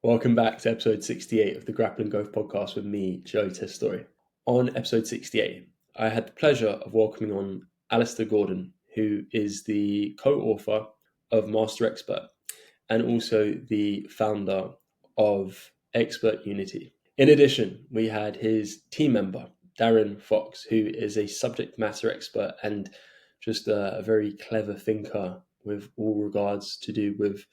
Welcome back to episode 68 of the Grappling Growth podcast with me, Joe Testouri. On episode 68, I had the pleasure of welcoming on Alistair Gordon, who is the co-author of Master Expert and also the founder of Expert Unity. In addition, we had his team member, Darin Fox, who is a subject matter expert and just a very clever thinker with all regards to do with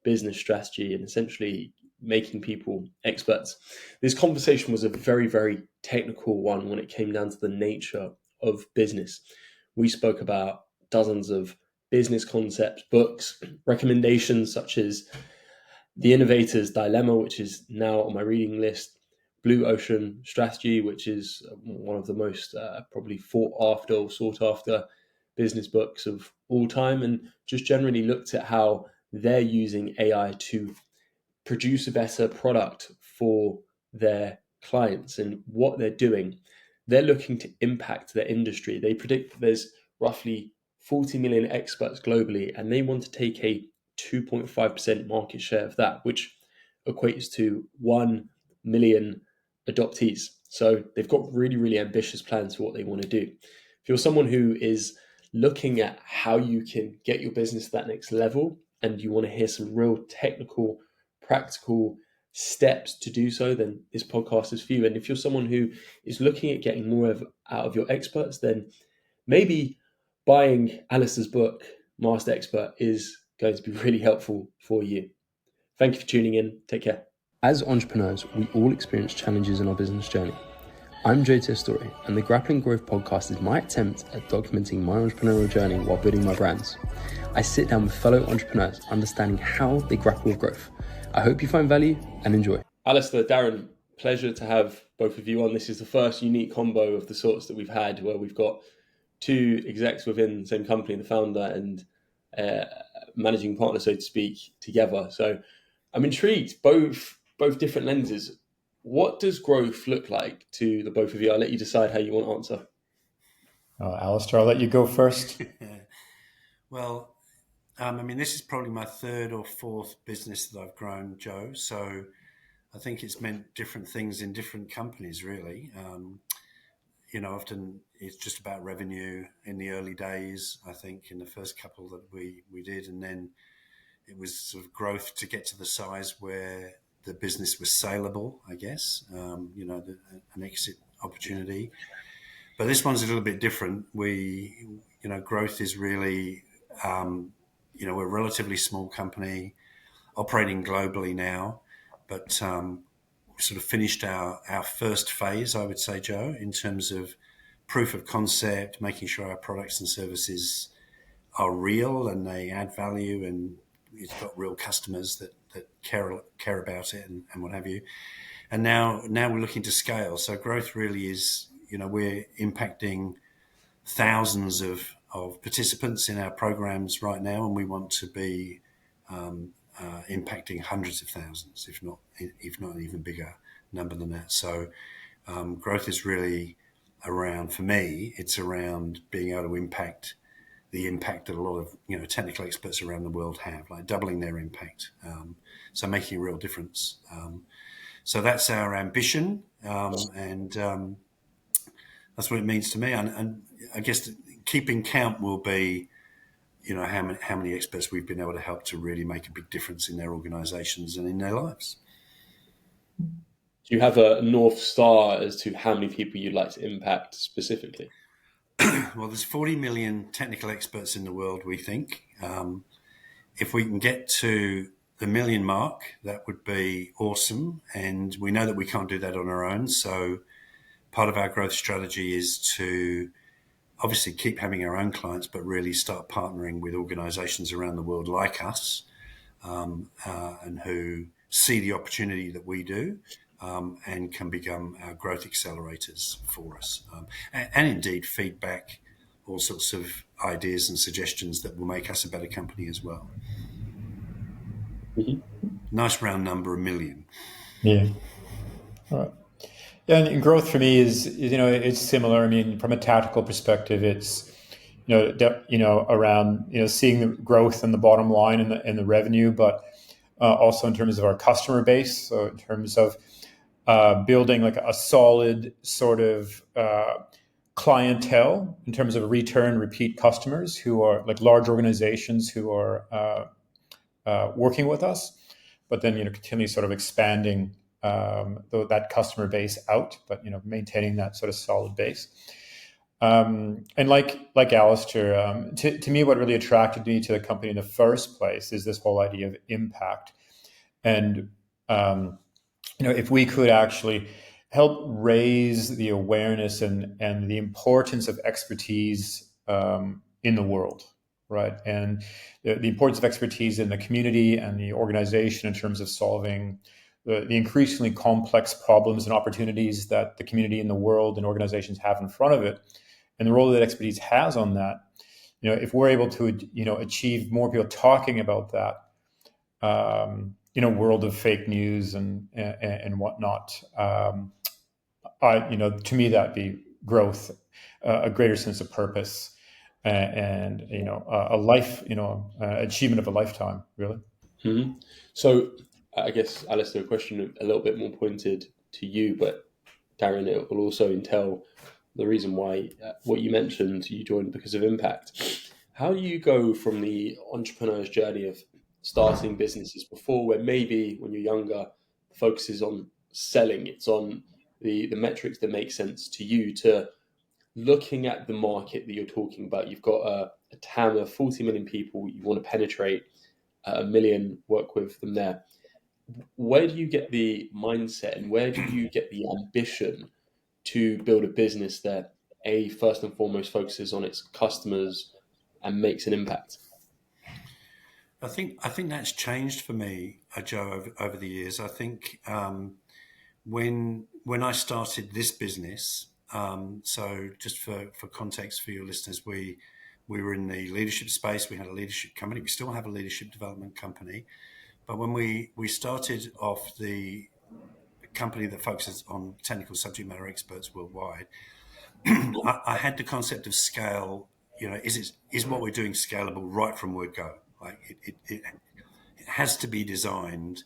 business strategy and essentially making people experts. This conversation was a very, very technical one when it came down to the nature of business. We spoke about dozens of business concepts, books, recommendations such as The Innovator's Dilemma, which is now on my reading list, Blue Ocean Strategy, which is one of the most probably sought after business books of all time, and just generally looked at how they're using AI to produce a better product for their clients and what they're doing. They're looking to impact their industry. They predict that there's roughly 40 million experts globally, and they want to take a 2.5% market share of that, which equates to 1 million adoptees. So they've got really, really ambitious plans for what they want to do. If you're someone who is looking at how you can get your business to that next level and you want to hear some real technical, practical steps to do so, then this podcast is for you. And if you're someone who is looking at getting more out of your experts, then maybe buying Alistair's book, Master Expert, is going to be really helpful for you. Thank you for tuning in. Take care. As entrepreneurs, we all experience challenges in our business journey. I'm Joe Testouri, and the Grappling Growth podcast is my attempt at documenting my entrepreneurial journey while building my brands. I sit down with fellow entrepreneurs, understanding how they grapple with growth. I hope you find value and enjoy. Alistair, Darin, pleasure to have both of you on. This is the first unique combo of the sorts that we've had where we've got two execs within the same company, the founder and managing partner, so to speak, together. So I'm intrigued, both different lenses. What does growth look like to the both of you? I'll let you decide how you want to answer. Alistair, I'll let you go first. Well, this is probably my third or fourth business that I've grown, Joe. So I think it's meant different things in different companies, really. Often it's just about revenue in the early days, I think, in the first couple that we did. And then it was sort of growth to get to the size where the business was saleable, I guess, an exit opportunity. But this one's a little bit different. Growth is really, we're a relatively small company operating globally now, but we sort of finished our first phase, I would say, Joe, in terms of proof of concept, making sure our products and services are real and they add value and it's got real customers that care about it and what have you. And now we're looking to scale. So growth really is, we're impacting thousands of participants in our programs right now, and we want to be impacting hundreds of thousands, if not even bigger number than that. So growth is really around, for me, it's around being able to impact the impact that a lot of technical experts around the world have, like doubling their impact. So making a real difference. So that's our ambition, and that's what it means to me. And I guess keeping count will be, how many experts we've been able to help to really make a big difference in their organisations and in their lives. Do you have a North Star as to how many people you'd like to impact specifically? Well, there's 40 million technical experts in the world, we think. If we can get to the million mark, that would be awesome. And we know that we can't do that on our own. So part of our growth strategy is to obviously keep having our own clients, but really start partnering with organizations around the world like us, and who see the opportunity that we do, and can become our growth accelerators for us. And indeed feedback all sorts of ideas and suggestions that will make us a better company as well. Mm-hmm. Nice round number, 1 million. Yeah. All right. Yeah, and growth for me is it's similar. I mean, from a tactical perspective, it's around seeing the growth in the bottom line and the revenue, but also in terms of our customer base. So in terms of building like a solid sort of clientele in terms of repeat customers who are like large organizations who are working with us, but then continue sort of expanding that customer base out, but maintaining that sort of solid base. And like Alistair, to me, what really attracted me to the company in the first place is this whole idea of impact. And if we could actually help raise the awareness and the importance of expertise in the world, right? And the importance of expertise in the community and the organization in terms of solving the increasingly complex problems and opportunities that the community and the world and organizations have in front of it, and the role that expertise has on that. If we're able to achieve more people talking about that, world of fake news and whatnot, to me that'd be growth, a greater sense of purpose, and a life, achievement of a lifetime, really. Mm-hmm. So I guess, Alistair, a question a little bit more pointed to you, but Darin, it will also entail the reason why what you mentioned, you joined because of impact. How do you go from the entrepreneur's journey of starting businesses before, where maybe when you're younger, the focus is on selling, it's on the metrics that make sense to you, to looking at the market that you're talking about? You've got a TAM of 40 million people, you want to penetrate 1 million, work with them there. Where do you get the mindset and where do you get the ambition to build a business that first and foremost focuses on its customers and makes an impact? I think that's changed for me, Joe, over the years. I think when I started this business, so just for context for your listeners, we were in the leadership space. We had a leadership company. We still have a leadership development company. But when we started off the company that focuses on technical subject matter experts worldwide, I had the concept of scale. Is what we're doing scalable right from word go? Like it has to be designed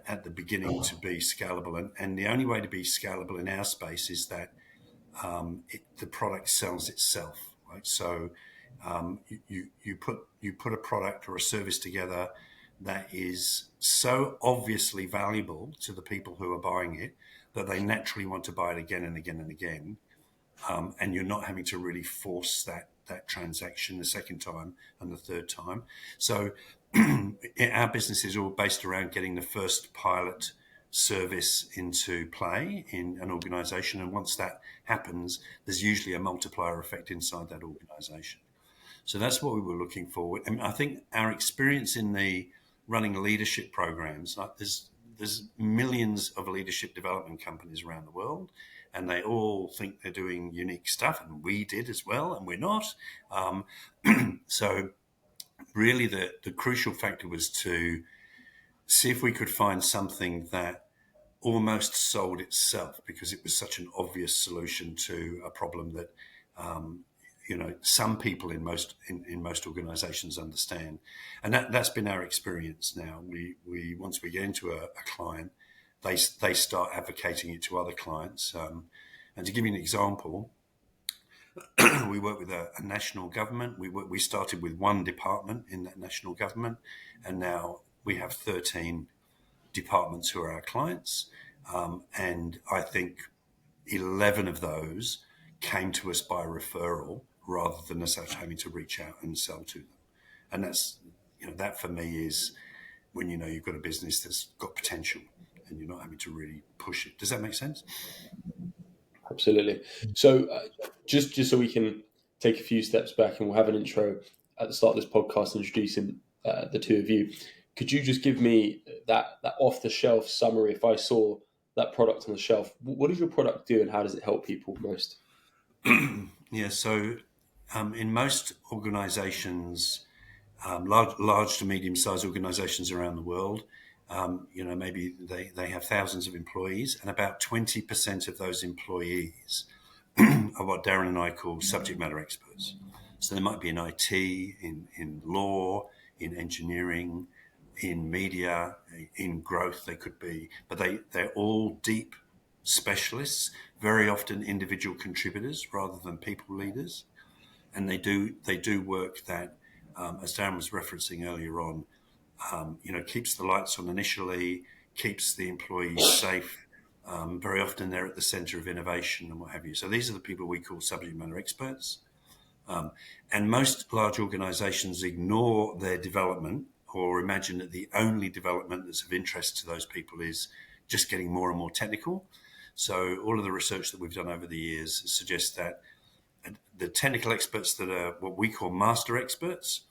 at the beginning to be scalable, and the only way to be scalable in our space is that the product sells itself. Right? So you put a product or a service together that is so obviously valuable to the people who are buying it that they naturally want to buy it again and again and again. And you're not having to really force that transaction the second time and the third time. So our business is all based around getting the first pilot service into play in an organization. And once that happens, there's usually a multiplier effect inside that organization. So that's what we were looking for. And I think our experience in the running leadership programs, like there's millions of leadership development companies around the world, and they all think they're doing unique stuff, and we did as well, and we're not. So really the crucial factor was to see if we could find something that almost sold itself, because it was such an obvious solution to a problem that some people in most organizations understand. And that's been our experience now. We once we get into a client, they start advocating it to other clients. And to give you an example, we work with a national government. We started with one department in that national government, and now we have 13 departments who are our clients. And I think 11 of those came to us by referral rather than us actually having to reach out and sell to them. And that's, that for me is when you've got a business that's got potential and you're not having to really push it. Does that make sense? Absolutely. So just so we can take a few steps back, and we'll have an intro at the start of this podcast introducing the two of you. Could you just give me that off-the-shelf summary? If I saw that product on the shelf, what does your product do and how does it help people most? Yeah, so in most organizations, large to medium-sized organizations around the world, maybe they have thousands of employees, and about 20% of those employees are what Darin and I call subject matter experts. So they might be in IT, in law, in engineering, in media, in growth. They could be, but they're all deep specialists, very often individual contributors rather than people leaders, and they do work that, as Darren was referencing earlier on, keeps the lights on initially, keeps the employees safe. Very often they're at the centre of innovation and what have you. So these are the people we call subject matter experts. And most large organisations ignore their development or imagine that the only development that's of interest to those people is just getting more and more technical. So all of the research that we've done over the years suggests that the technical experts that are what we call master experts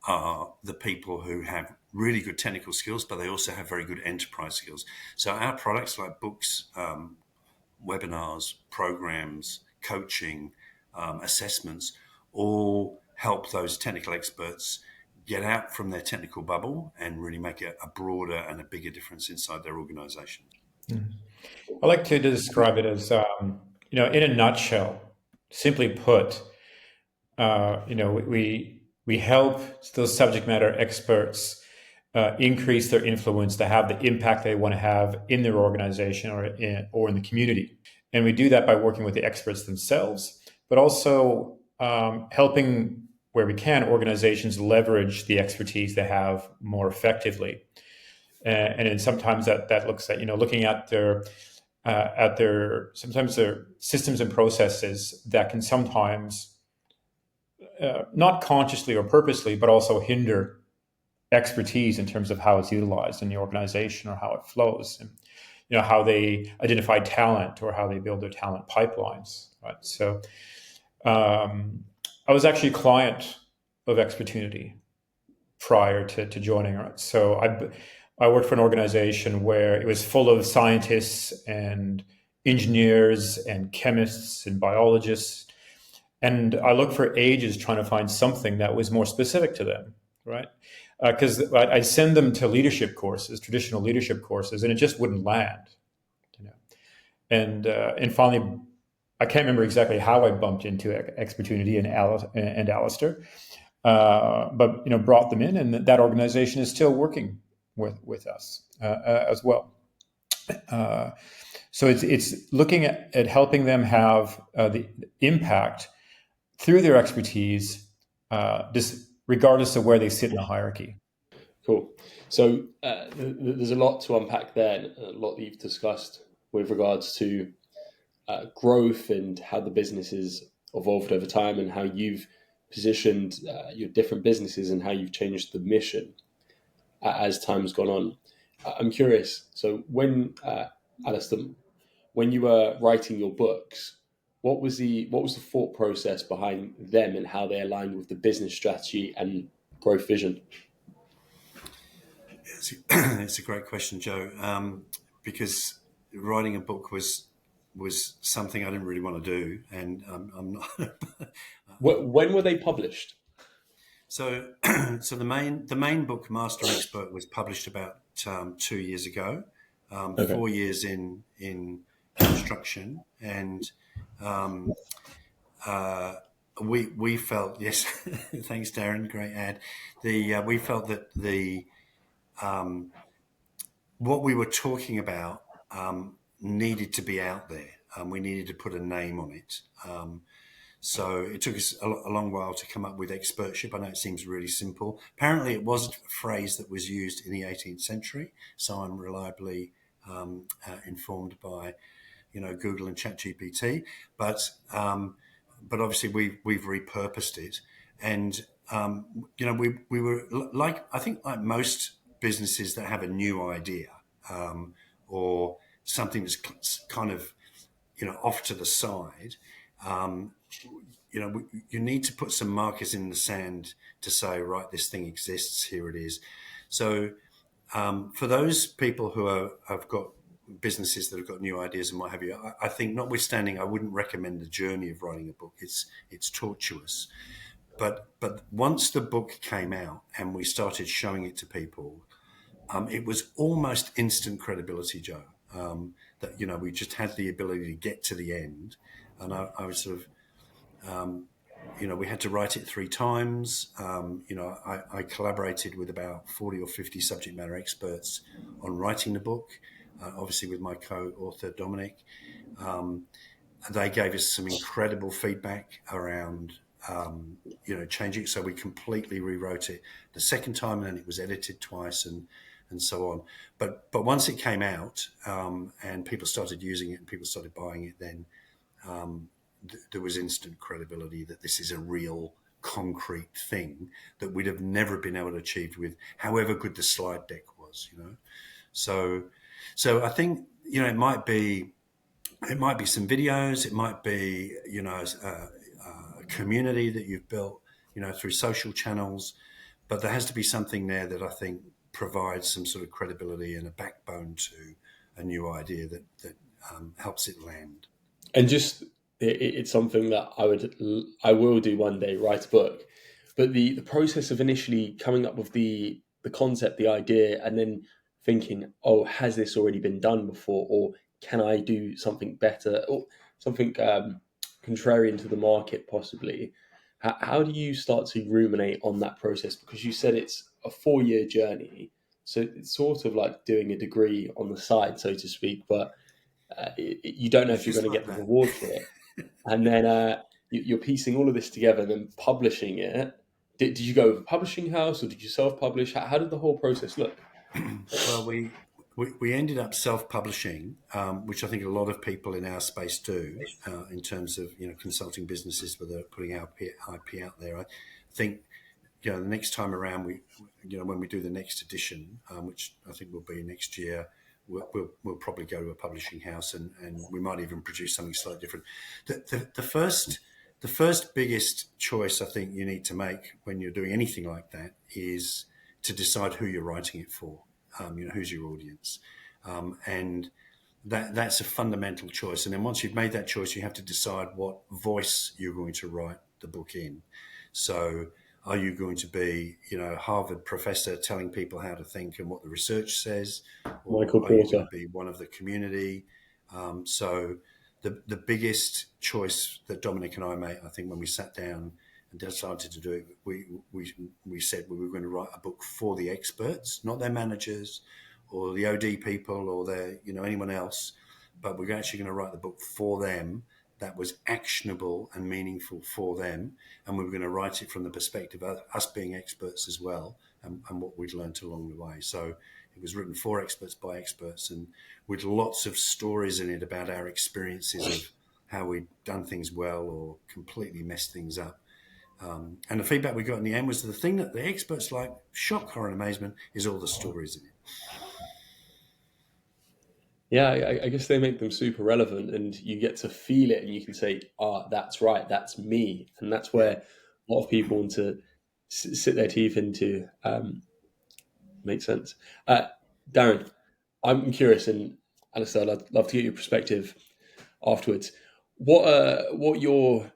are the people who have really good technical skills, but they also have very good enterprise skills. So our products like books, webinars, programs, coaching, assessments, all help those technical experts get out from their technical bubble and really make a broader and a bigger difference inside their organization. I like to describe it as, in a nutshell, simply put, we help those subject matter experts increase their influence to have the impact they want to have in their organization or in the community. And we do that by working with the experts themselves, but also helping, where we can, organizations leverage the expertise they have more effectively. And then sometimes that looks at, looking at their sometimes their systems and processes that can sometimes not consciously or purposely, but also hinder expertise in terms of how it's utilized in the organization or how it flows, and how they identify talent or how they build their talent pipelines. Right. So I was actually a client of Expertunity prior to joining. Right. So I worked for an organization where it was full of scientists and engineers and chemists and biologists. And I looked for ages trying to find something that was more specific to them, right? Because I send them to leadership courses, traditional leadership courses, and it just wouldn't land. And finally, I can't remember exactly how I bumped into Expertunity and Alistair, but brought them in, and that organization is still working with us as well. So it's looking at helping them have the impact through their expertise, regardless of where they sit in the hierarchy. Cool. So there's a lot to unpack there, and a lot that you've discussed with regards to growth and how the business has evolved over time, and how you've positioned your different businesses and how you've changed the mission as time's gone on. I'm curious. So when Alistair, when you were writing your books, what was the thought process behind them and how they aligned with the business strategy and growth vision? It's a great question, Joe, because writing a book was something I didn't really want to do, and I'm not. When were they published? So the main book, Master Expert, was published about 2 years ago. Okay. 4 years in construction, and we felt, yes, thanks, Darin, great ad. We felt that what we were talking about needed to be out there. We needed to put a name on it. So it took us a long while to come up with expertship. I know it seems really simple. Apparently it was a phrase that was used in the 18th century. So I'm reliably informed by, Google and ChatGPT. But obviously we've repurposed it. And, we were I think like most businesses that have a new idea or something that's kind of, off to the side, you need to put some markers in the sand to say, right, this thing exists, here it is. So for those people who have got businesses that have got new ideas and what have you, I think, notwithstanding, I wouldn't recommend the journey of writing a book. It's tortuous. But once the book came out and we started showing it to people, it was almost instant credibility, Joe. That we just had the ability to get to the end, and I was sort of we had to write it 3 times. I collaborated with about 40 or 50 subject matter experts on writing the book, obviously with my co-author, Dominic. They gave us some incredible feedback around, changing it. So we completely rewrote it the second time, and then it was edited twice and so on. But once it came out, and people started using it and people started buying it, then there was instant credibility that this is a real concrete thing that we'd have never been able to achieve with however good the slide deck was, So I think, it might be some videos, it might be, a community that you've built, through social channels, but there has to be something there that I think provides some sort of credibility and a backbone to a new idea that helps it land. And just, it's something that I will do one day, write a book. But the process of initially coming up with the concept, the idea, and then thinking, oh, has this already been done before, or can I do something better, or something contrarian to the market possibly? How do you start to ruminate on that process? Because you said it's a 4-year journey, so it's sort of like doing a degree on the side, so to speak, but you don't know if you're going to get the reward for it. And then you're piecing all of this together and then publishing it. Did you go with a publishing house or did you self-publish? How did the whole process look? Well, we ended up self-publishing, which I think a lot of people in our space do, in terms of consulting businesses where they're putting our IP out there. I think the next time around, when we do the next edition, which I think will be next year, we'll probably go to a publishing house and we might even produce something slightly different. The first biggest choice I think you need to make when you're doing anything like that is to decide who you're writing it for. Who's your audience, and that's a fundamental choice. And then once you've made that choice, you have to decide what voice you're going to write the book in. So are you going to be, a Harvard professor telling people how to think and what the research says? Or Michael are you Porter. going to be one of the community? So the biggest choice that Dominic and I made, I think, when we sat down and decided to do it, we said we were going to write a book for the experts, not their managers or the OD people or their, anyone else, but we're actually going to write the book for them that was actionable and meaningful for them. And we were going to write it from the perspective of us being experts as well and what we'd learned along the way. So it was written for experts by experts and with lots of stories in it about our experiences of how we'd done things well or completely messed things up. And the feedback we got in the end was the thing that the experts like, shock, horror, and amazement, is all the stories in it. Yeah, I guess they make them super relevant and you get to feel it and you can say, that's right, that's me. And that's where a lot of people want to sit their teeth into. Makes sense. Darin, I'm curious, and Alistair, I'd love to get your perspective afterwards. What your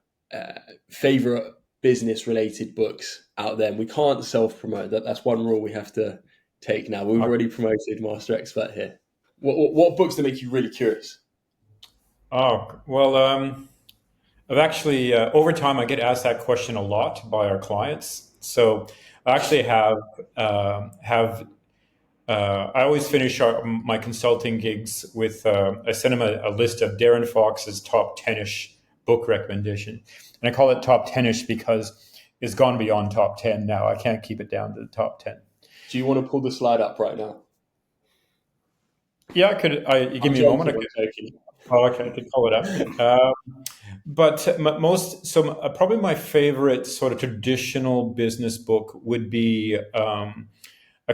favourite business-related books out there? And we can't self-promote. That's one rule we have to take now. We've already promoted Master Expert here. What books that make you really curious? Oh, well, I've actually, over time, I get asked that question a lot by our clients. So I actually I always finish my consulting gigs with, I send them a list of Darren Fox's top 10-ish book recommendation. And I call it top 10-ish because it's gone beyond top 10 now. I can't keep it down to the top 10. Do you want to pull the slide up right now? Yeah, I could. You give me a moment. I could pull it up. But probably my favorite sort of traditional business book would be a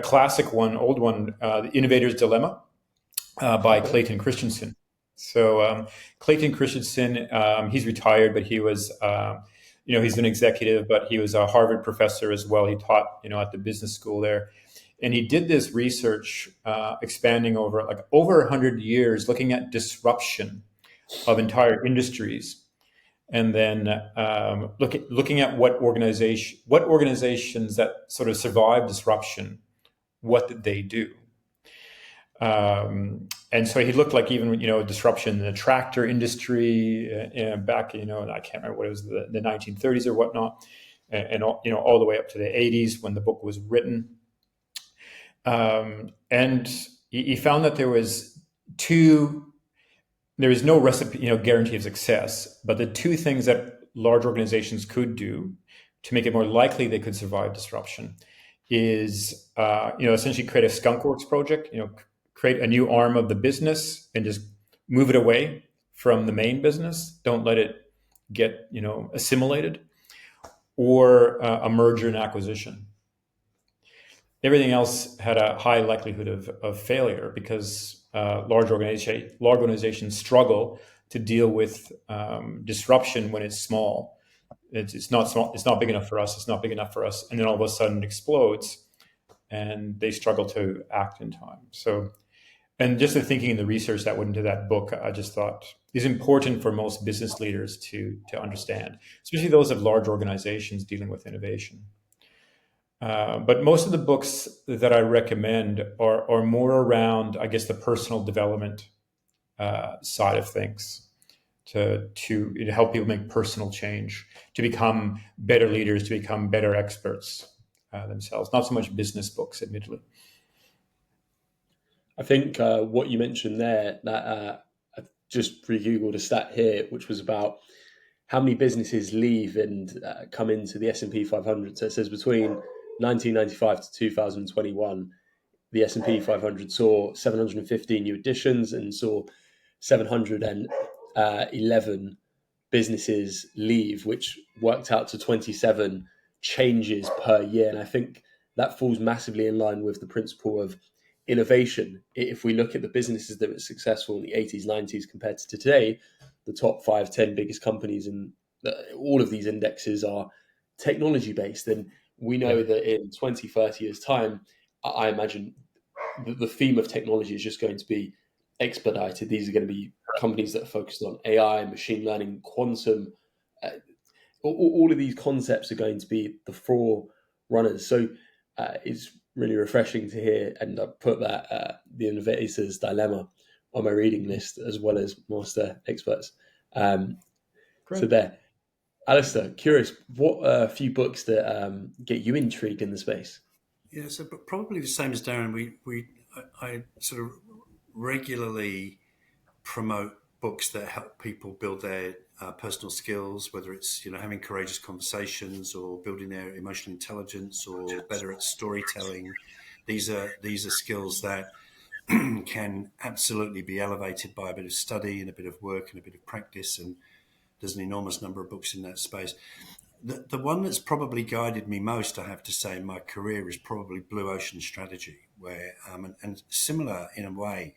classic one, old one, The Innovator's Dilemma by Clayton Christensen. So Clayton Christensen, he's retired, but he was, he's an executive, but he was a Harvard professor as well. He taught, at the business school there. And he did this research expanding over 100 years, looking at disruption of entire industries, and then looking at what organizations that sort of survived disruption, what did they do? And And so he looked like even, disruption in the tractor industry back, I can't remember what it was, the 1930s or whatnot, and all the way up to the 80s when the book was written. And he found that there was no recipe, guarantee of success, but the two things that large organizations could do to make it more likely they could survive disruption is, essentially create a skunkworks project, create a new arm of the business and just move it away from the main business. Don't let it get, assimilated, or a merger and acquisition. Everything else had a high likelihood of failure because large organizations struggle to deal with disruption when it's small. It's not small. It's not big enough for us. It's not big enough for us. And then all of a sudden it explodes, and they struggle to act in time. So, and just the thinking and the research that went into that book, I just thought is important for most business leaders to understand, especially those of large organizations dealing with innovation. But most of the books that I recommend are more around, I guess, the personal development side of things, to help people make personal change, to become better leaders, to become better experts themselves. Not so much business books, admittedly. I think what you mentioned there, that I've just re-googled a stat here, which was about how many businesses leave and come into the S&P 500. So it says between 1995 to 2021, the S&P 500 saw 715 new additions and saw 711 businesses leave, which worked out to 27 changes per year. And I think that falls massively in line with the principle of innovation. If we look at the businesses that were successful in the 80s, 90s compared to today, the top 5, 10 biggest companies in all of these indexes are technology based. And we know that in 20, 30 years' time, I imagine the theme of technology is just going to be expedited. These are going to be companies that are focused on AI, machine learning, quantum. All of these concepts are going to be the forerunners. So it's really refreshing to hear, and I put that the Innovator's Dilemma on my reading list as well as Master Experts. So there. Alistair, curious, what few books that get you intrigued in the space? Yeah, so but probably the same as Darin. I sort of regularly promote books that help people build their personal skills, whether it's having courageous conversations or building their emotional intelligence or better at storytelling. These are skills that can absolutely be elevated by a bit of study and a bit of work and a bit of practice. And there's an enormous number of books in that space. The one that's probably guided me most, I have to say, in my career is probably Blue Ocean Strategy, where and similar in a way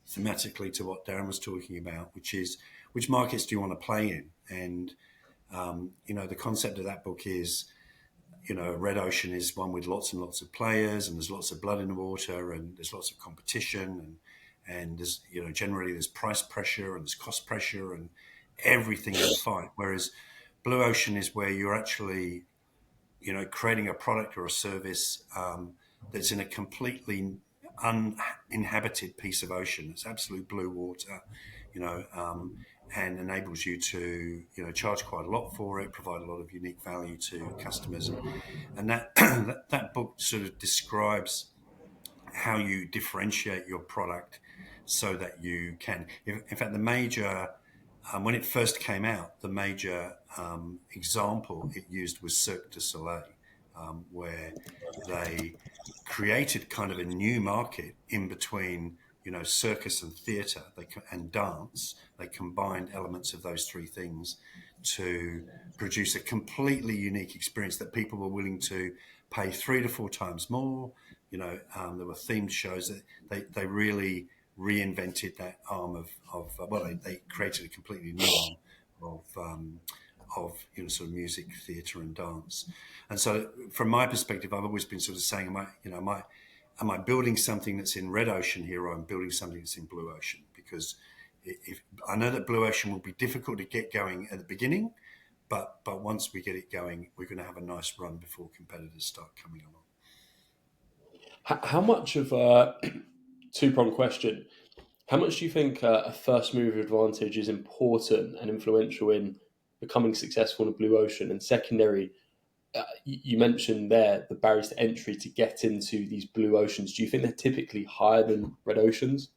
thematically to what Darin was talking about, which is which markets do you want to play in? And the concept of that book is, red ocean is one with lots and lots of players, and there's lots of blood in the water, and there's lots of competition, and there's generally there's price pressure and there's cost pressure and everything in the fight. Whereas Blue ocean is where you're actually, creating a product or a service that's in a completely uninhabited piece of ocean. It's absolute blue water, and enables you to, charge quite a lot for it, provide a lot of unique value to customers. And that that book sort of describes how you differentiate your product so that you can. In fact, the major when it first came out, the major example it used was Cirque du Soleil, where they created kind of a new market in between, circus and theatre and dance. They combined elements of those three things to produce a completely unique experience that people were willing to pay 3 to 4 times more. There were themed shows that they really reinvented that arm they created a completely new arm of sort of music, theatre, and dance. And so, from my perspective, I've always been sort of saying, am I building something that's in red ocean here, or I'm building something that's in blue ocean? Because if I know that blue ocean will be difficult to get going at the beginning, but once we get it going, we're going to have a nice run before competitors start coming along. How much of a two-pronged question? How much do you think a first mover advantage is important and influential in becoming successful in a blue ocean? And secondary, you mentioned there the barriers to entry to get into these blue oceans. Do you think they're typically higher than red oceans?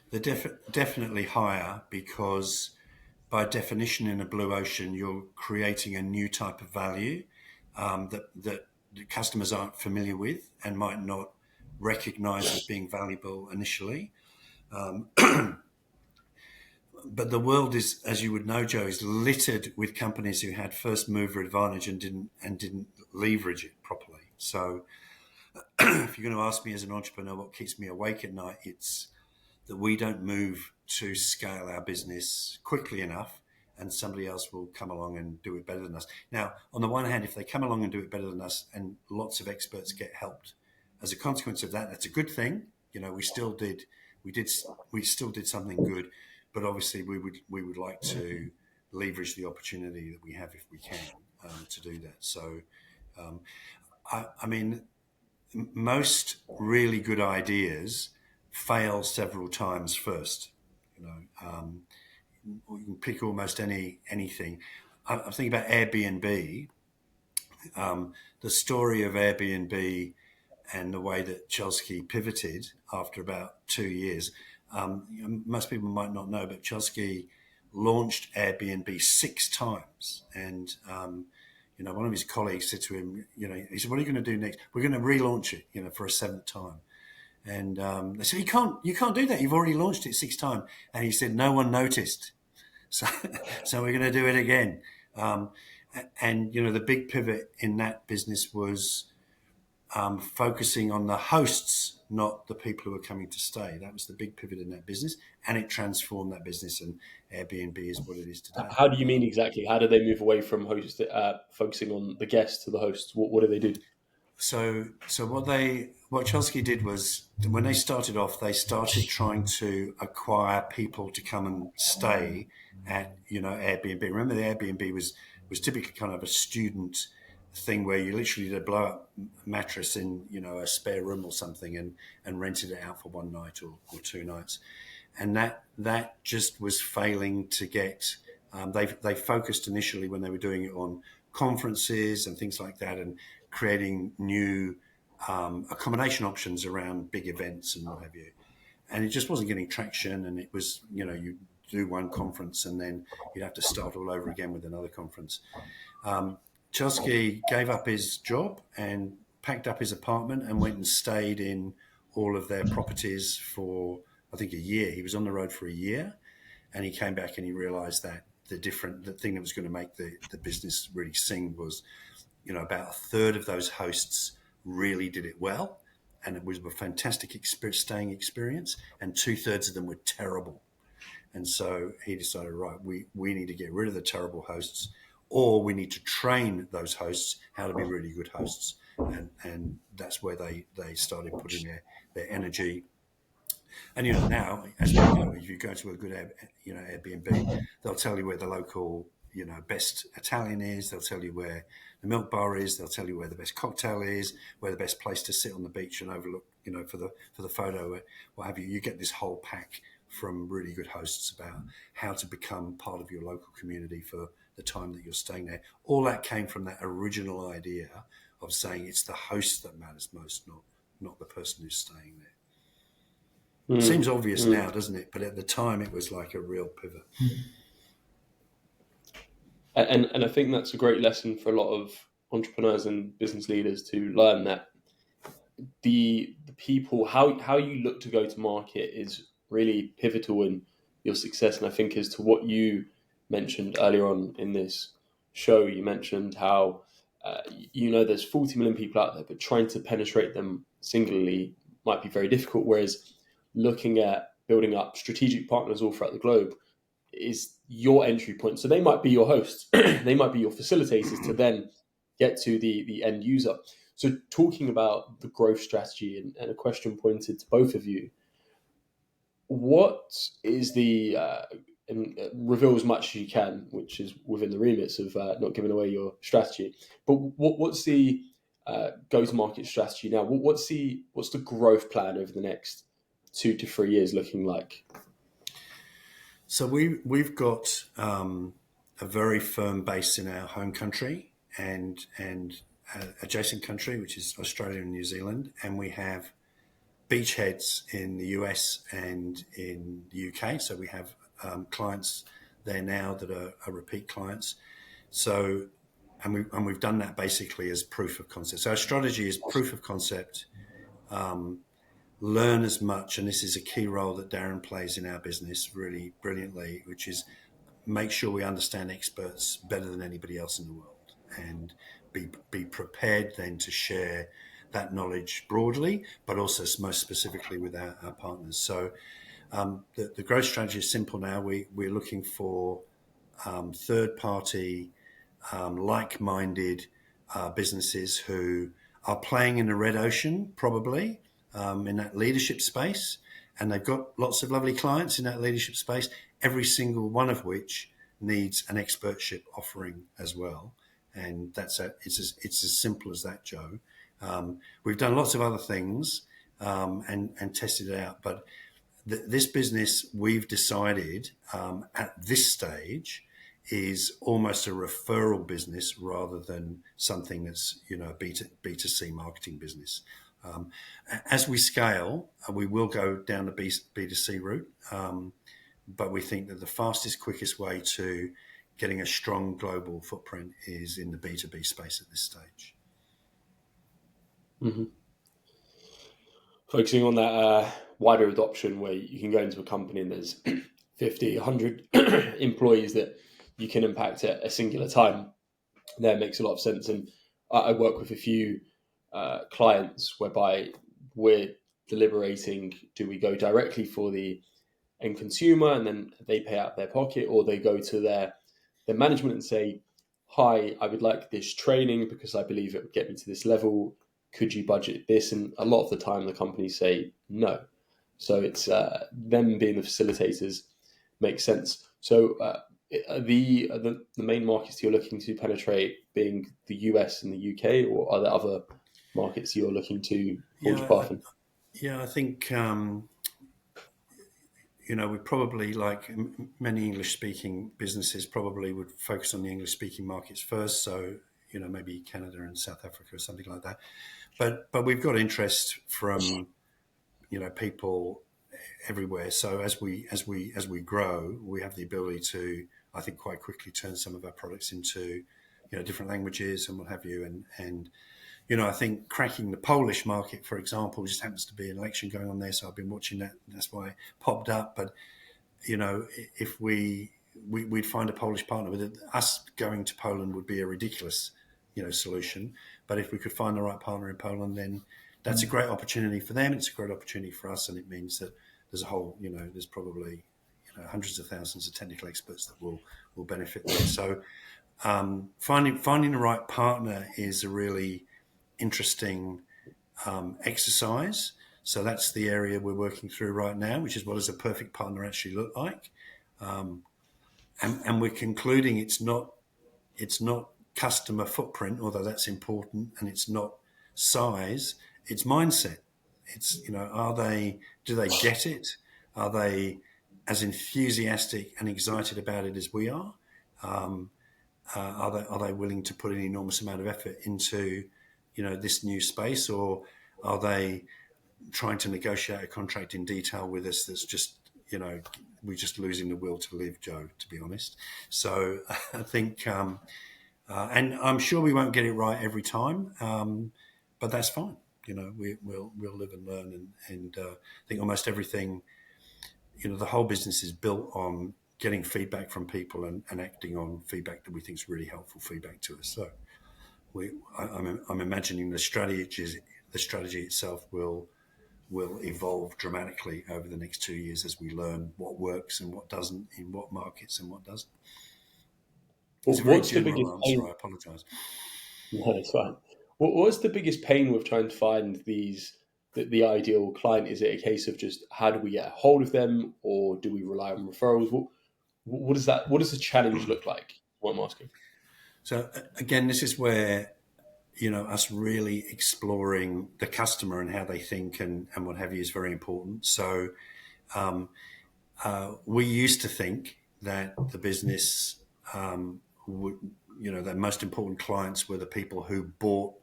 They're definitely higher because, by definition, in a blue ocean, you're creating a new type of value that the customers aren't familiar with and might not recognize as being valuable initially. But the world is, as you would know, Joe, is littered with companies who had first mover advantage and didn't leverage it properly. So, if you're going to ask me as an entrepreneur what keeps me awake at night, it's that we don't move to scale our business quickly enough, and somebody else will come along and do it better than us. Now, on the one hand, if they come along and do it better than us, and lots of experts get helped as a consequence of that, that's a good thing. We still did something good, but obviously we would like to leverage the opportunity that we have if we can to do that. So, I mean, most really good ideas fail several times first. You can pick almost anything. I'm thinking about Airbnb. The story of Airbnb and the way that Chelsea pivoted after about 2 years. Most people might not know, but Chelsea launched Airbnb 6 times, and one of his colleagues said to him, he said, "What are you going to do next?" "We're going to relaunch it, for a 7th time." And they said, "You can't do that. You've already launched it 6 times." And he said, "No one noticed, so we're going to do it again." And the big pivot in that business was focusing on the hosts, not the people who are coming to stay. That was the big pivot in that business, and it transformed that business. And Airbnb is what it is today. How do you mean exactly? How do they move away from focusing on the guests to the hosts? What do they do? So what Chelsea did was, when they started off, they started trying to acquire people to come and stay at Airbnb. Remember, the Airbnb was typically kind of a student thing where you literally did a blow up mattress in a spare room or something and rented it out for one night or 2 nights, and that just was failing to get. They focused initially, when they were doing it, on conferences and things like that, and creating new accommodation options around big events and what have you. And it just wasn't getting traction. And it was, you do one conference and then you'd have to start all over again with another conference. Chelsea gave up his job and packed up his apartment and went and stayed in all of their properties for, I think, a year. He was on the road for a year, and he came back and he realized that the thing that was going to make the business really sing was, about a third of those hosts really did it well, and it was a fantastic staying experience, and 2/3 of them were terrible. And so he decided, right, we need to get rid of the terrible hosts, or we need to train those hosts how to be really good hosts. And that's where they started putting their energy. And now, as we know, if you go to a good Airbnb, they'll tell you where the local best Italian is. They'll tell you where the milk bar is. They'll tell you where the best cocktail is, where the best place to sit on the beach and overlook, for the photo, what have you. You get this whole pack from really good hosts about how to become part of your local community for the time that you're staying there. All that came from that original idea of saying it's the host that matters most, not the person who's staying there. Seems obvious now, doesn't it? But at the time, it was like a real pivot. And I think that's a great lesson for a lot of entrepreneurs and business leaders to learn, that the people, how you look to go to market is really pivotal in your success. And I think, as to what you mentioned earlier on in this show, you mentioned how there's 40 million people out there, but trying to penetrate them singularly might be very difficult. Whereas looking at building up strategic partners all throughout the globe is your entry point. So they might be your hosts, they might be your facilitators to then get to the end user. So talking about the growth strategy, and a question pointed to both of you, what is the, and reveal as much as you can, which is within the remits of not giving away your strategy, but what's the go-to-market strategy now? What's the growth plan over the next 2 to 3 years looking like? So we've got a very firm base in our home country and adjacent country, which is Australia and New Zealand, and we have beachheads in the US and in the UK. So we have clients there now that are repeat clients. So and we've done that basically as proof of concept. So our strategy is proof of concept. Learn as much, and this is a key role that Darin plays in our business really brilliantly, which is make sure we understand experts better than anybody else in the world, and be prepared then to share that knowledge broadly, but also most specifically with our partners. So the growth strategy is simple now. We're looking for third-party, like-minded businesses who are playing in the red ocean, probably, in that leadership space, and they've got lots of lovely clients in that leadership space, every single one of which needs an expertship offering as well. And it's as simple as that, Joe. We've done lots of other things and tested it out, but this business we've decided at this stage is almost a referral business rather than something that's a B2C marketing business. As we scale, we will go down the B2C route, but we think that the fastest, quickest way to getting a strong global footprint is in the B2B space at this stage. Mm-hmm. Focusing on that wider adoption where you can go into a company and there's 50, 100 employees that you can impact at a singular time, that makes a lot of sense. And I work with a few clients whereby we're deliberating, do we go directly for the end consumer and then they pay out their pocket, or they go to their management and say, hi, I would like this training because I believe it would get me to this level. Could you budget this? And a lot of the time the companies say no. So it's them being the facilitators makes sense. So the main markets you're looking to penetrate being the US and the UK, or are there other markets you're looking to forge a path in? Yeah, I think we probably, like many English-speaking businesses, probably would focus on the English-speaking markets first. So maybe Canada and South Africa or something like that. But we've got interest from people everywhere. So as we grow, we have the ability to, I think, quite quickly turn some of our products into different languages and what have you. And I think cracking the Polish market, for example, just happens to be an election going on there, so I've been watching that. That's why it popped up. But if we'd find a Polish partner with it, us going to Poland would be a ridiculous solution. But if we could find the right partner in Poland, then that's a great opportunity for them. It's a great opportunity for us, and it means that there's a whole, there's probably hundreds of thousands of technical experts that will benefit there. So finding the right partner is a really interesting exercise. So that's the area we're working through right now, which is what does a perfect partner actually look like? And we're concluding it's not customer footprint, although that's important, and it's not size, it's mindset. It's, do they get it? Are they as enthusiastic and excited about it as we are? Are they willing to put an enormous amount of effort into, this new space, or are they trying to negotiate a contract in detail with us that's just, we're just losing the will to live, Joe, to be honest. So I think, and I'm sure we won't get it right every time, but that's fine. We'll live and learn, and I think almost everything, the whole business is built on getting feedback from people and acting on feedback that we think is really helpful feedback to us. So I'm imagining the strategy itself will evolve dramatically over the next 2 years as we learn what works and what doesn't in what markets and what doesn't. It's a very general answer. I apologise. No, it's fine. What's the biggest pain with trying to find the ideal client? Is it a case of just how do we get a hold of them, or do we rely on referrals? What does the challenge look like? What I'm asking. So again, this is where us really exploring the customer and how they think and what have you is very important. So we used to think that the business would, the most important clients were the people who bought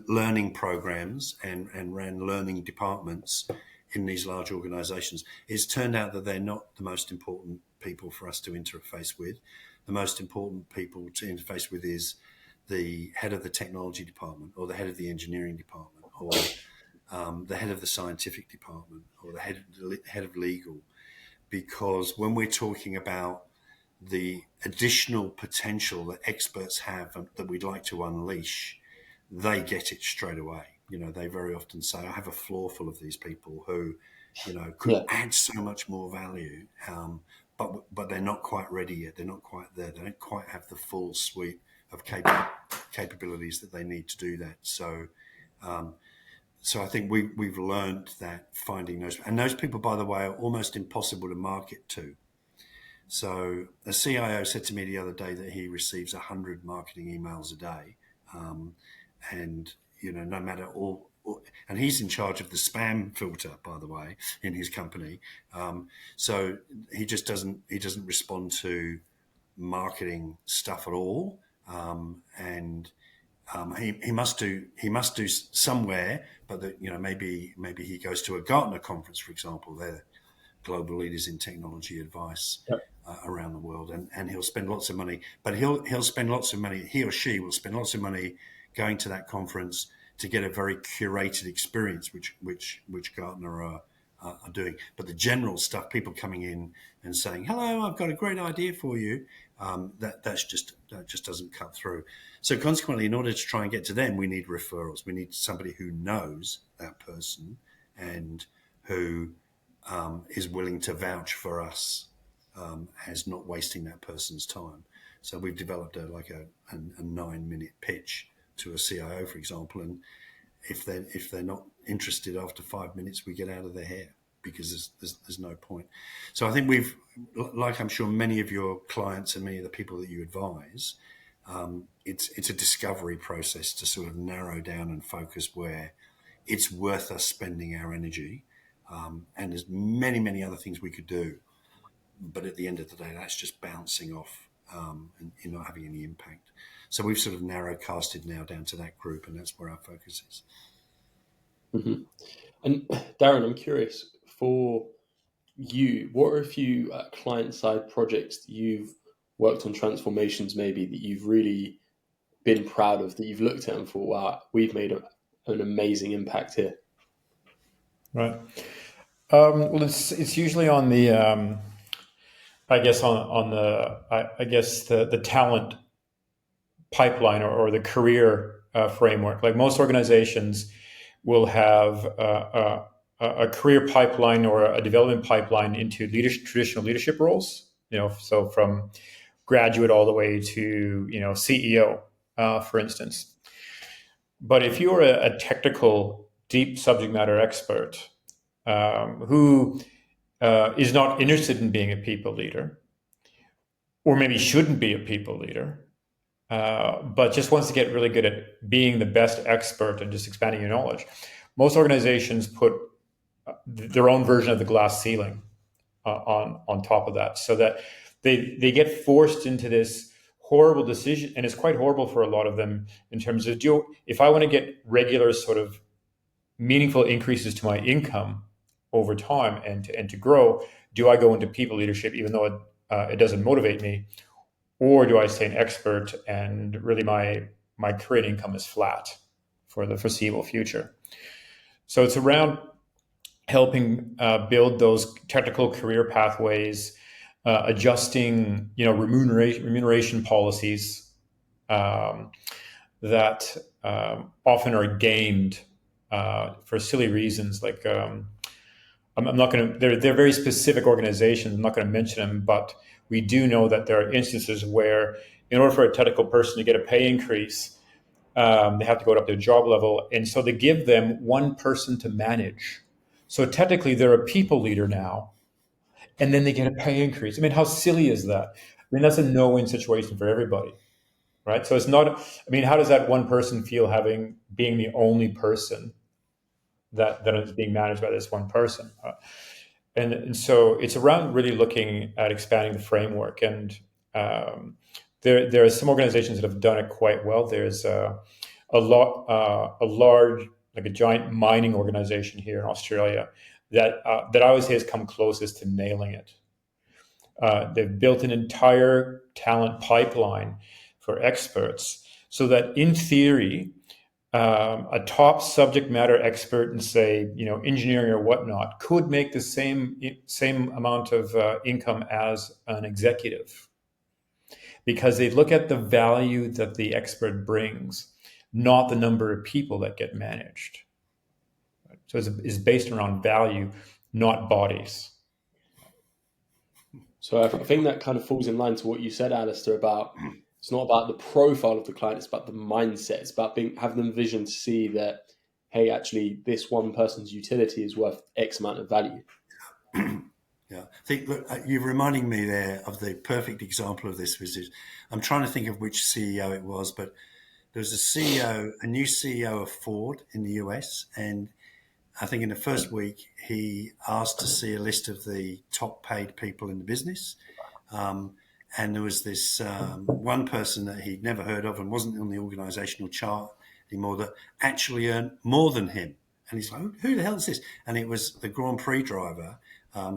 learning programs and ran learning departments in these large organizations. It's turned out that they're not the most important people for us to interface with. The most important people to interface with is the head of the technology department, or the head of the engineering department, or the head of the scientific department, or the head of legal. Because when we're talking about the additional potential that experts have that we'd like to unleash, they get it straight away. They very often say, I have a floor full of these people who, could add so much more value, but they're not quite ready yet. They're not quite there. They don't quite have the full suite of capabilities that they need to do that. So I think we've learned that finding those people, by the way, are almost impossible to market to. So a CIO said to me the other day that he receives 100 marketing emails a day, and no matter and he's in charge of the spam filter, by the way, in his company. So he just doesn't respond to marketing stuff at all, and he must do somewhere, but that maybe he goes to a Gartner conference, for example. They're global leaders in technology advice around the world, and he'll spend lots of money. But he'll spend lots of money. He or she will spend lots of money going to that conference to get a very curated experience, which Gartner are doing. But the general stuff, people coming in and saying, "Hello, I've got a great idea for you," that just doesn't cut through. So consequently, in order to try and get to them, we need referrals. We need somebody who knows that person and who is willing to vouch for us as not wasting that person's time. So we've developed a 9-minute pitch to a CIO, for example, and if they're not interested after 5 minutes, we get out of their hair, because there's no point. So I think we've, like I'm sure many of your clients and many of the people that you advise, it's a discovery process to sort of narrow down and focus where it's worth us spending our energy. And there's many, many other things we could do. But at the end of the day, that's just bouncing off and you're not having any impact. So we've sort of narrow casted now down to that group, and that's where our focus is. Mm-hmm. And Darin, I'm curious, for you, what are a few client-side projects that you've worked on, transformations maybe, that you've really been proud of, that you've looked at and thought, wow, we've made an amazing impact here? Right. Well, it's usually on the, I guess the talent pipeline or the career framework. Like most organizations will have a career pipeline or a development pipeline into traditional leadership roles. So from graduate all the way to CEO, for instance. But if you're a technical, deep subject matter expert who is not interested in being a people leader, or maybe shouldn't be a people leader, but just wants to get really good at being the best expert and just expanding your knowledge, most organizations put their own version of the glass ceiling on top of that, so that they get forced into this horrible decision, and it's quite horrible for a lot of them in terms of, if I want to get regular sort of meaningful increases to my income over time and to grow, do I go into people leadership even though it doesn't motivate me, or do I stay an expert and really my current income is flat for the foreseeable future? So it's around helping build those technical career pathways, adjusting remuneration policies that often are gamed for silly reasons. Like I'm not going to. They're very specific organizations. I'm not going to mention them, but we do know that there are instances where, in order for a technical person to get a pay increase, they have to go up to a job level, and so they give them one person to manage. So technically, they're a people leader now, and then they get a pay increase. I mean, how silly is that? I mean, that's a no-win situation for everybody. right? So it's not. I mean, how does that one person feel being the only person that is being managed by this one person? And so it's around really looking at expanding the framework. And there are some organizations that have done it quite well. There's a large, like a giant mining organization here in Australia that I would say has come closest to nailing it. They've built an entire talent pipeline for experts so that in theory, a top subject matter expert in, say, engineering or whatnot could make the same amount of income as an executive, because they look at the value that the expert brings, not the number of people that get managed. So it's based around value, not bodies. So I think that kind of falls in line to what you said, Alistair, about it's not about the profile of the client, it's about the mindset. It's about having the vision to see that, hey, actually, this one person's utility is worth X amount of value. Yeah, I think you're reminding me there of the perfect example of this. I'm trying to think of which CEO it was, but there was a new CEO of Ford in the US, and I think in the first week he asked to see a list of the top paid people in the business. And there was this one person that he'd never heard of and wasn't on the organizational chart anymore that actually earned more than him. And he's like, who the hell is this? And it was the Grand Prix driver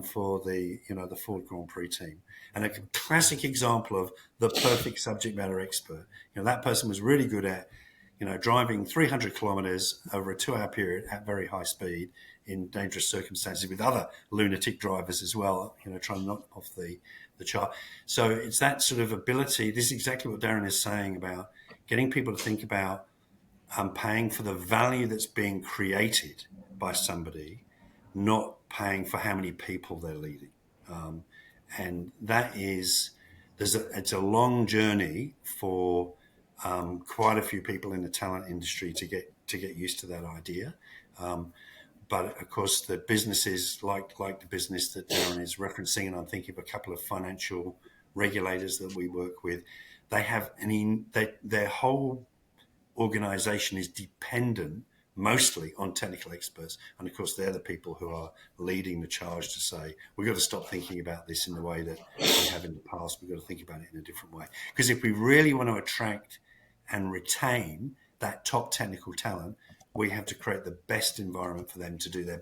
for the Ford Grand Prix team. And a classic example of the perfect subject matter expert. That person was really good at, driving 300 kilometers over a 2-hour period at very high speed in dangerous circumstances with other lunatic drivers as well, trying to knock off the chart. So it's that sort of ability. This is exactly what Darin is saying about getting people to think about paying for the value that's being created by somebody, not paying for how many people they're leading. And that is, it's a long journey for quite a few people in the talent industry to get used to that idea. But of course, the businesses like the business that Darin is referencing, and I'm thinking of a couple of financial regulators that we work with, they have their whole organization is dependent mostly on technical experts. And of course, they're the people who are leading the charge to say, we've got to stop thinking about this in the way that we have in the past. We've got to think about it in a different way. Because if we really want to attract and retain that top technical talent, we have to create the best environment for them to do their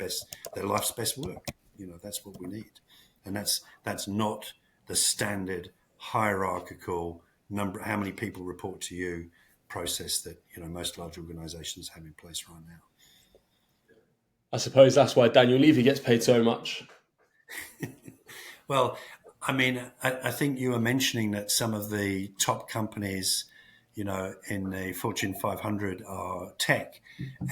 life's best work. That's what we need. And that's not the standard hierarchical number, how many people report to you process that, most large organizations have in place right now. I suppose that's why Daniel Levy gets paid so much. Well, I mean, I think you were mentioning that some of the top companies, in the Fortune 500 are tech.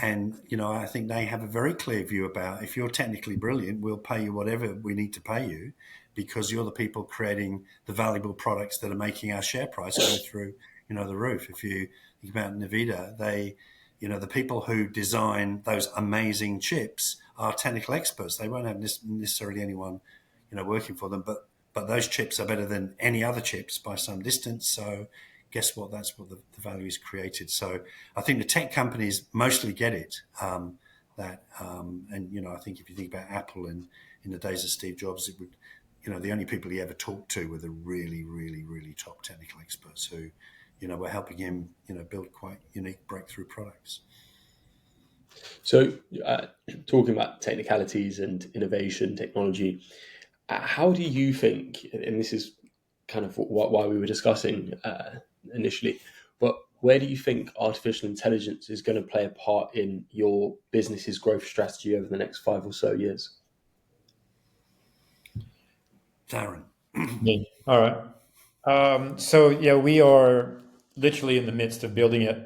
And, I think they have a very clear view about, if you're technically brilliant, we'll pay you whatever we need to pay you because you're the people creating the valuable products that are making our share price go through, the roof. If you think about NVIDIA, the people who design those amazing chips are technical experts. They won't have necessarily anyone, working for them, but those chips are better than any other chips by some distance. So guess what? That's what the value is created. So I think the tech companies mostly get it. And I think if you think about Apple in the days of Steve Jobs, it would, the only people he ever talked to were the really, really, really top technical experts who, were helping him, build quite unique breakthrough products. So talking about technicalities and innovation, technology, how do you think, and this is kind of why we were discussing initially, but where do you think artificial intelligence is going to play a part in your business's growth strategy over the next 5 or so years? Darin. All right. So yeah, we are literally in the midst of building it,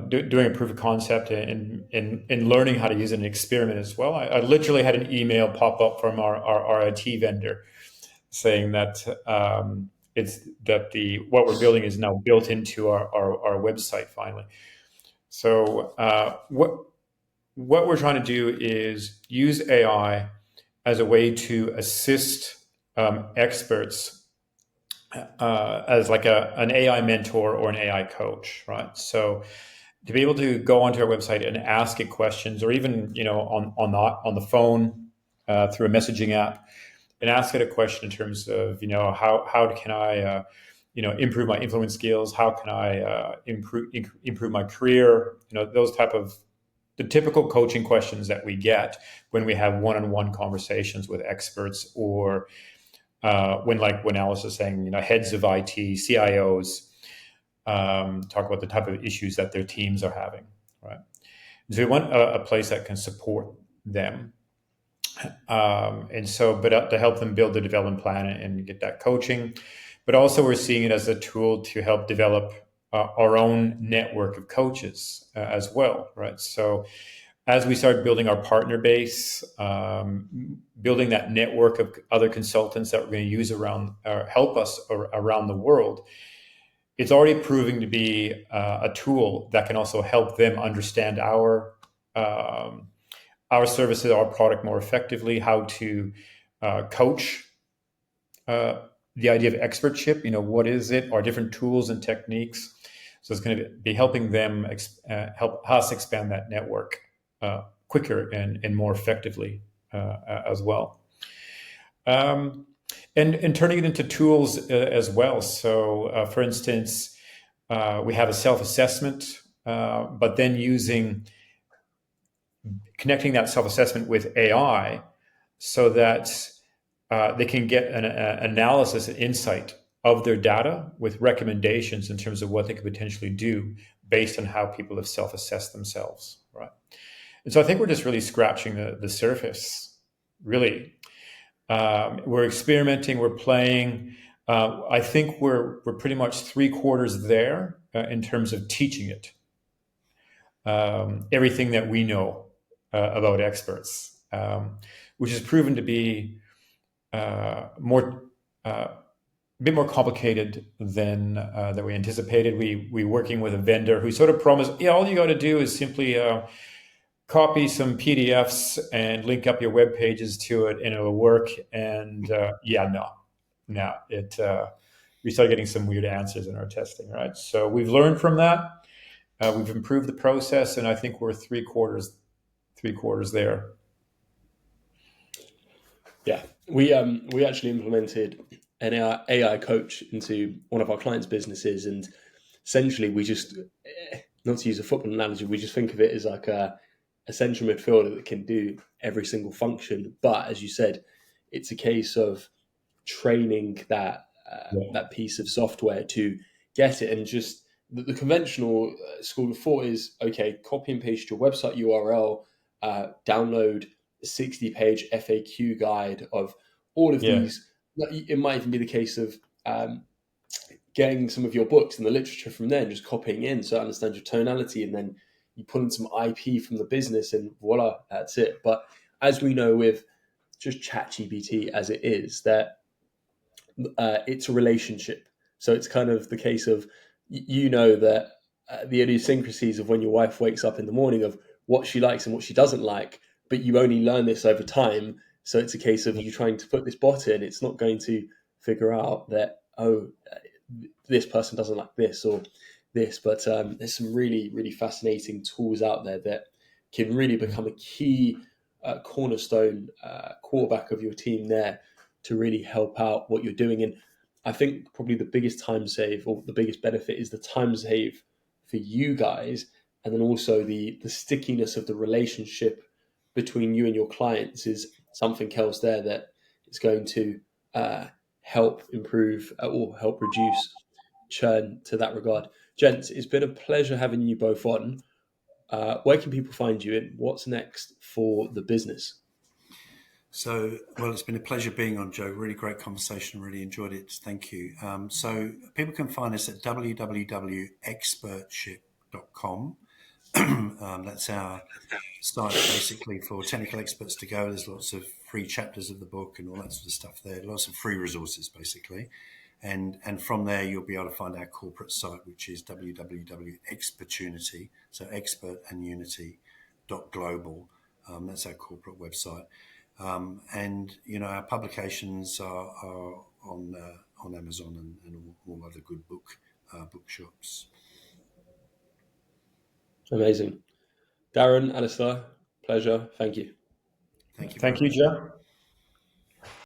doing a proof of concept and learning how to use it in an experiment as well. I literally had an email pop up from our IT vendor saying that what we're building is now built into our website finally. So what we're trying to do is use AI as a way to assist experts as like an AI mentor or an AI coach, right? So to be able to go onto our website and ask it questions, or even on the phone through a messaging app, and ask it a question in terms of how can I improve my influence skills? How can I improve my career? Those type of the typical coaching questions that we get when we have one-on-one conversations with experts, or when Alice is saying, heads of IT, CIOs talk about the type of issues that their teams are having, right? So we want a place that can support them. But to help them build the development plan and get that coaching. But also we're seeing it as a tool to help develop our own network of coaches as well, right? So as we start building our partner base, building that network of other consultants that we're going to use help us around the world, it's already proving to be a tool that can also help them understand our services, our product more effectively, how to coach the idea of expertship. What is it? Our different tools and techniques. So it's going to be helping them help us expand that network quicker and more effectively as well. And turning it into tools as well. So, for instance, we have a self-assessment, but then connecting that self-assessment with AI so that they can get an analysis and insight of their data with recommendations in terms of what they could potentially do based on how people have self-assessed themselves, right? And so I think we're just really scratching the surface, really. We're experimenting, we're playing. I think we're pretty much 3/4 there in terms of teaching it. Everything that we know about experts, which has proven to be a bit more complicated than we anticipated. We working with a vendor who sort of promised, all you got to do is simply copy some PDFs and link up your web pages to it, and it'll work. And no, we started getting some weird answers in our testing, right? So we've learned from that. We've improved the process, and I think we're 3/4 there. Yeah, we actually implemented an AI coach into one of our clients' businesses, and essentially we just, not to use a football analogy, we just think of it as like a central midfielder that can do every single function. But as you said, it's a case of training that piece of software to get it. And just the conventional school of thought is, okay, copy and paste your website URL, download 60-page FAQ guide of all of these. It might even be the case of getting some of your books and the literature from there and just copying in so I understand your tonality, and then you pull in some IP from the business and voila, that's it. But as we know with just ChatGPT as it is, that it's a relationship. So it's kind of the case of, that the idiosyncrasies of when your wife wakes up in the morning, of what she likes and what she doesn't like, but you only learn this over time. So it's a case of you trying to put this bot in, it's not going to figure out that, this person doesn't like this or this. But there's some really, really fascinating tools out there that can really become a key cornerstone quarterback of your team there to really help out what you're doing. And I think probably the biggest time save, or the biggest benefit, is the time save for you guys, and then also the stickiness of the relationship between you and your clients is something else there that is going to help improve or help reduce churn to that regard. Gents, it's been a pleasure having you both on. Where can people find you, and what's next for the business? So, well, it's been a pleasure being on, Joe. Really great conversation. Really enjoyed it. Thank you. So people can find us at www.expertship.com. That's our site basically for technical experts to go. There's lots of free chapters of the book and all that sort of stuff there. Lots of free resources basically. And from there, you'll be able to find our corporate site, which is www.expertunity, so expert and unity.global. That's our corporate website. And our publications are on on Amazon and all other good bookshops. Amazing. Darin, Alistair, pleasure. Thank you. Thank you very Thank you, much. Joe.